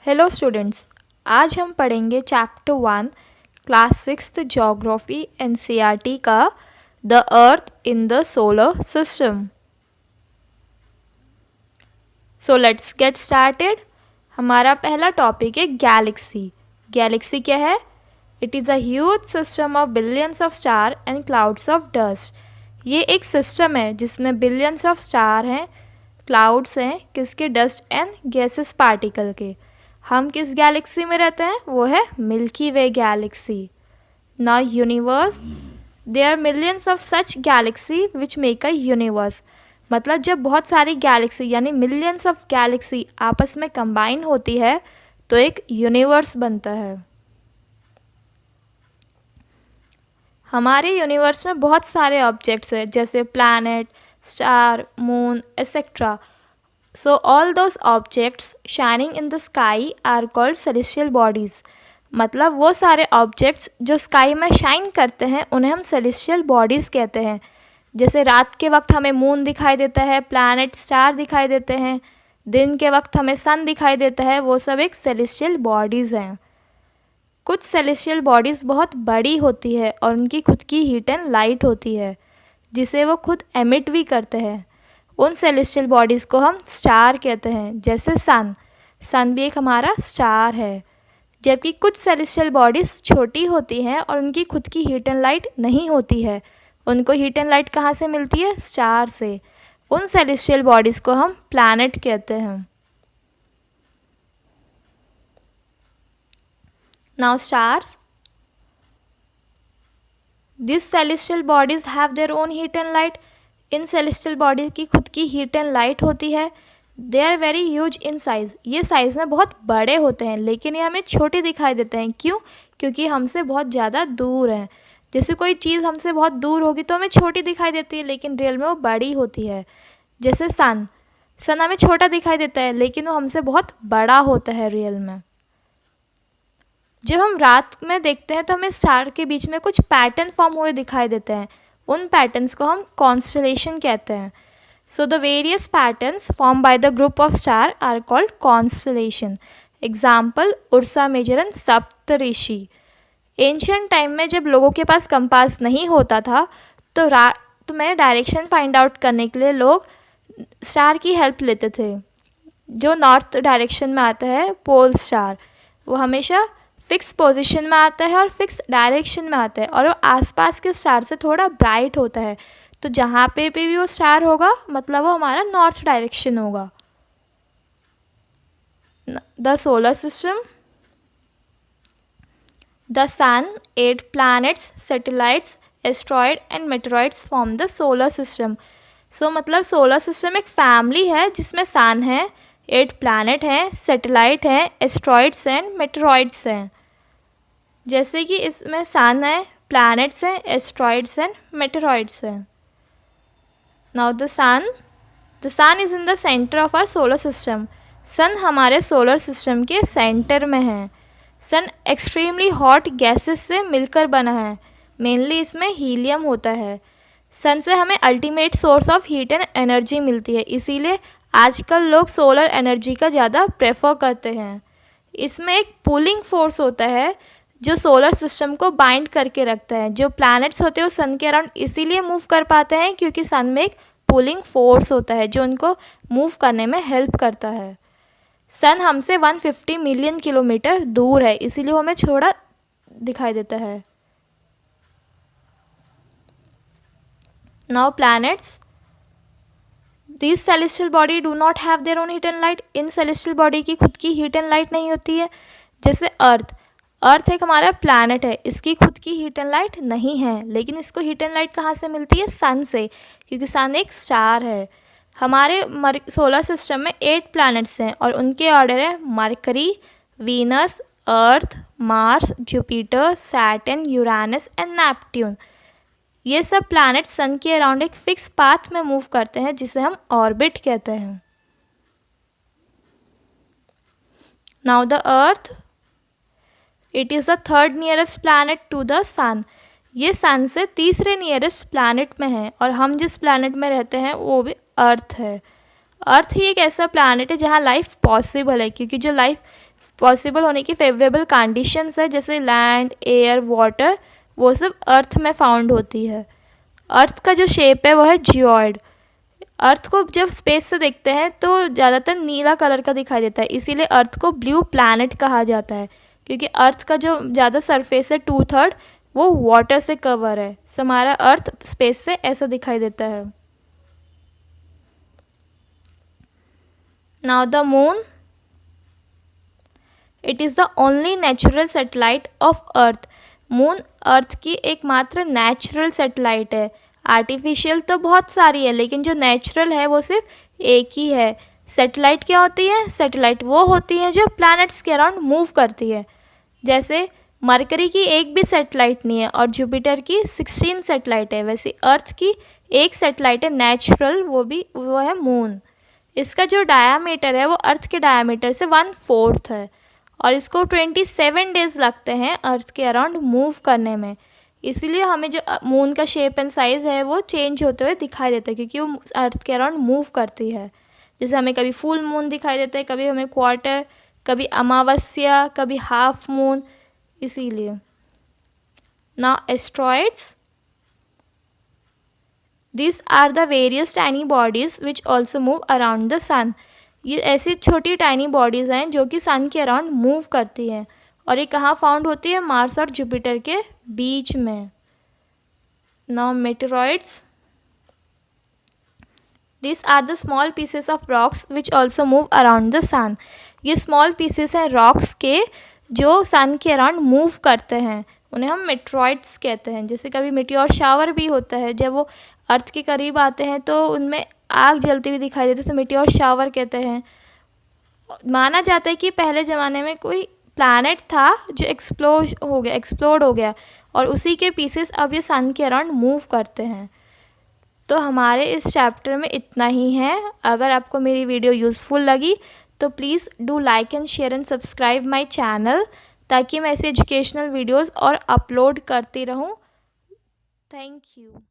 Hello students, आज हम पढ़ेंगे चैप्टर 1 क्लास 6 ज्योग्राफी एनसीईआरटी का the earth in the solar system. So let's get started. हमारा पहला टॉपिक है गैलेक्सी। गैलेक्सी क्या है? It is a huge system of billions of star and clouds of dust. ये एक सिस्टम है जिसमें बिलियंस ऑफ स्टार हैं, क्लाउड्स हैं, किसके? डस्ट एंड गैसेस पार्टिकल के। हम किस गैलेक्सी में रहते हैं? वो है milky way galaxy. Now universe, there are millions of such galaxy which make a universe. मतलब जब बहुत सारी गैलेक्सी यानी मिलियंस ऑफ गैलेक्सी आपस में कंबाइन होती है तो एक यूनिवर्स बनता है। हमारे यूनिवर्स में बहुत सारे ऑब्जेक्ट्स हैं जैसे planet, star, moon etcetera. So all those objects shining in the sky are called celestial bodies। मतलब वो सारे ऑब्जेक्ट्स जो स्काई में शाइन करते हैं उन्हें हम सेलेस्टियल बॉडीज़ कहते हैं। जैसे रात के वक्त हमें मून दिखाई देता है, प्लैनेट, स्टार दिखाई देते हैं, दिन के वक्त हमें सन दिखाई देता है, वो सब एक सेलेस्टियल बॉडीज़ हैं। कुछ सेलेस्टियल बॉडीज़ बहुत बड़ी होती है और उनकी खुद की हीट एंड लाइट होती है जिसे वो खुद एमिट भी करते हैं। उन सेलेस्टियल बॉडीज़ को हम स्टार कहते हैं। जैसे सन भी एक हमारा स्टार है। जबकि कुछ सेलेस्टियल बॉडीज़ छोटी होती हैं और उनकी खुद की हीट एंड लाइट नहीं होती है। उनको हीट एंड लाइट कहाँ से मिलती है? स्टार से। उन सेलेस्टियल बॉडीज़ को हम प्लैनेट कहते हैं। Now stars, this celestial bodies have their own heat and light. इन सेलेस्टियल बॉडी की खुद की हीट एंड लाइट होती है। They are very huge in size. ये साइज़ में बहुत बड़े होते हैं लेकिन ये हमें छोटे दिखाई देते हैं। क्यों? क्योंकि हमसे बहुत ज़्यादा दूर हैं। जैसे कोई चीज़ हमसे बहुत दूर होगी तो हमें छोटी दिखाई देती है लेकिन रियल में वो बड़ी होती है। जैसे सन हमें छोटा दिखाई देता है लेकिन वो हमसे बहुत बड़ा होता है रियल में। जब हम रात में देखते हैं तो हमें स्टार के बीच में कुछ पैटर्न फॉर्म हुए दिखाई देते हैं। उन पैटर्न्स को हम कॉन्स्टलेशन कहते हैं। So the various patterns form by the group of star are called constellation. Example Ursa Major and Saptarishi. Ancient time में जब लोगों के पास कंपास नहीं होता था तो रात में डायरेक्शन फाइंड आउट करने के लिए लोग स्टार की हेल्प लेते थे। जो नॉर्थ डायरेक्शन में आता है पोल स्टार, वो हमेशा फिक्स पोजीशन में आता है और फिक्स डायरेक्शन में आता है और वो आसपास के स्टार से थोड़ा ब्राइट होता है। तो जहाँ पे भी वो स्टार होगा मतलब वो हमारा नॉर्थ डायरेक्शन होगा। The solar system, the sun, 8 planets, satellites, asteroid and meteoroids form the solar system. So मतलब सोलर सिस्टम एक फैमिली है जिसमें सन है, 8 planet हैं, सैटेलाइट हैं, एस्ट्रॉइड्स एंड मेटेरॉइड्स हैं। जैसे कि इसमें सन है, प्लैनेट्स हैं, एस्ट्रॉइड्स एंड मेटेरॉइड्स हैं। Now the sun is in the centre of our solar system. Sun हमारे सोलर सिस्टम के सेंटर में है। सन एक्सट्रीमली हॉट गैसेस से मिलकर बना है। मेनली इसमें हीलियम होता है। सन से हमें ultimate source of heat and energy मिलती है, इसीलिए आजकल लोग सोलर एनर्जी का ज़्यादा प्रेफर करते हैं। इसमें एक पुलिंग फोर्स होता है जो सोलर सिस्टम को बाइंड करके रखता है। जो प्लैनेट्स होते हैं वो सन के अराउंड इसीलिए मूव कर पाते हैं क्योंकि सन में एक पुलिंग फोर्स होता है जो उनको मूव करने में हेल्प करता है। सन हमसे 150 मिलियन किलोमीटर दूर है इसीलिए वो हमें थोड़ा दिखाई देता है। Now planets, this celestial body do not have their own heat and light. इन सेलेस्टियल बॉडी की खुद की हीट एंड लाइट नहीं होती है। जैसे अर्थ एक हमारा प्लैनेट है, इसकी खुद की हीट एंड लाइट नहीं है लेकिन इसको हीट एंड लाइट कहाँ से मिलती है? सन से, क्योंकि सन एक स्टार है। हमारे सोलर सिस्टम में 8 प्लैनेट्स हैं और उनके ऑर्डर है mercury, Venus, earth, Mars, Jupiter, Saturn, Uranus and Neptune. ये सब प्लैनेट सन के अराउंड एक फिक्स पाथ में मूव करते हैं जिसे हम ऑर्बिट कहते हैं। Now the earth, it is the third nearest planet to the sun. ये सन से तीसरे नियरेस्ट प्लैनेट में है और हम जिस प्लैनेट में रहते हैं वो भी अर्थ है। अर्थ ही एक ऐसा प्लैनेट है जहाँ लाइफ पॉसिबल है क्योंकि जो लाइफ पॉसिबल होने की फेवरेबल कंडीशंस है, जैसे लैंड, एयर, वाटर, वो सब अर्थ में फाउंड होती है। अर्थ का जो शेप है वो है जियोइड। अर्थ को जब स्पेस से देखते हैं तो ज़्यादातर नीला कलर का दिखाई देता है, इसीलिए अर्थ को ब्लू प्लैनेट कहा जाता है, क्योंकि अर्थ का जो ज़्यादा सरफेस है 2/3 वो वाटर से कवर है। सो हमारा अर्थ स्पेस से ऐसा दिखाई देता है। Now the moon, it is the only natural satellite of earth. Moon earth की एकमात्र नेचुरल सैटेलाइट है। आर्टिफिशियल तो बहुत सारी है, लेकिन जो नेचुरल है वो सिर्फ एक ही है। सैटेलाइट क्या होती है? सैटेलाइट वो होती है जो प्लैनेट्स के अराउंड मूव करती है। जैसे मरकरी की एक भी सैटेलाइट नहीं है और जुपिटर की 16 सैटेलाइट है, वैसे अर्थ की एक सैटेलाइट है नेचुरल, वो है मून। इसका जो डायामीटर है वो अर्थ के डायामीटर से 1/4 है और इसको 27 डेज़ लगते हैं अर्थ के अराउंड मूव करने में। इसीलिए हमें जो मून का शेप एंड साइज़ है वो चेंज होते हुए दिखाई देता है, क्योंकि वो अर्थ के अराउंड मूव करती है। जैसे हमें कभी फुल मून दिखाई देता है, कभी हमें क्वार्टर, कभी अमावस्या, कभी हाफ मून, इसीलिए। Now asteroids, These are the various tiny bodies which also move around the sun. ये ऐसी छोटी टाइनी बॉडीज़ हैं जो कि सन के अराउंड मूव करती हैं, और ये कहाँ फाउंड होती है? मार्स और जुपिटर के बीच में। Now meteoroids, These are the small pieces of rocks which also move around the sun. ये स्मॉल पीसेस हैं रॉक्स के जो सन के अराउंड मूव करते हैं, उन्हें हम मेटेरॉइड्स कहते हैं। जैसे कभी मेटियोर शावर भी होता है, जब वो अर्थ के करीब आते हैं तो उनमें आग जलती हुई दिखाई देती है, तो मेटियोर शावर कहते हैं। माना जाता है कि पहले ज़माने में कोई प्लैनेट था जो एक्सप्लोड हो गया और उसी के पीसेस अब ये सन के अराउंड मूव करते हैं। तो हमारे इस चैप्टर में इतना ही है। अगर आपको मेरी वीडियो यूज़फुल लगी तो please do like and share and subscribe my channel, ताकि मैं ऐसे एजुकेशनल वीडियोस और अपलोड करती रहूं। Thank you.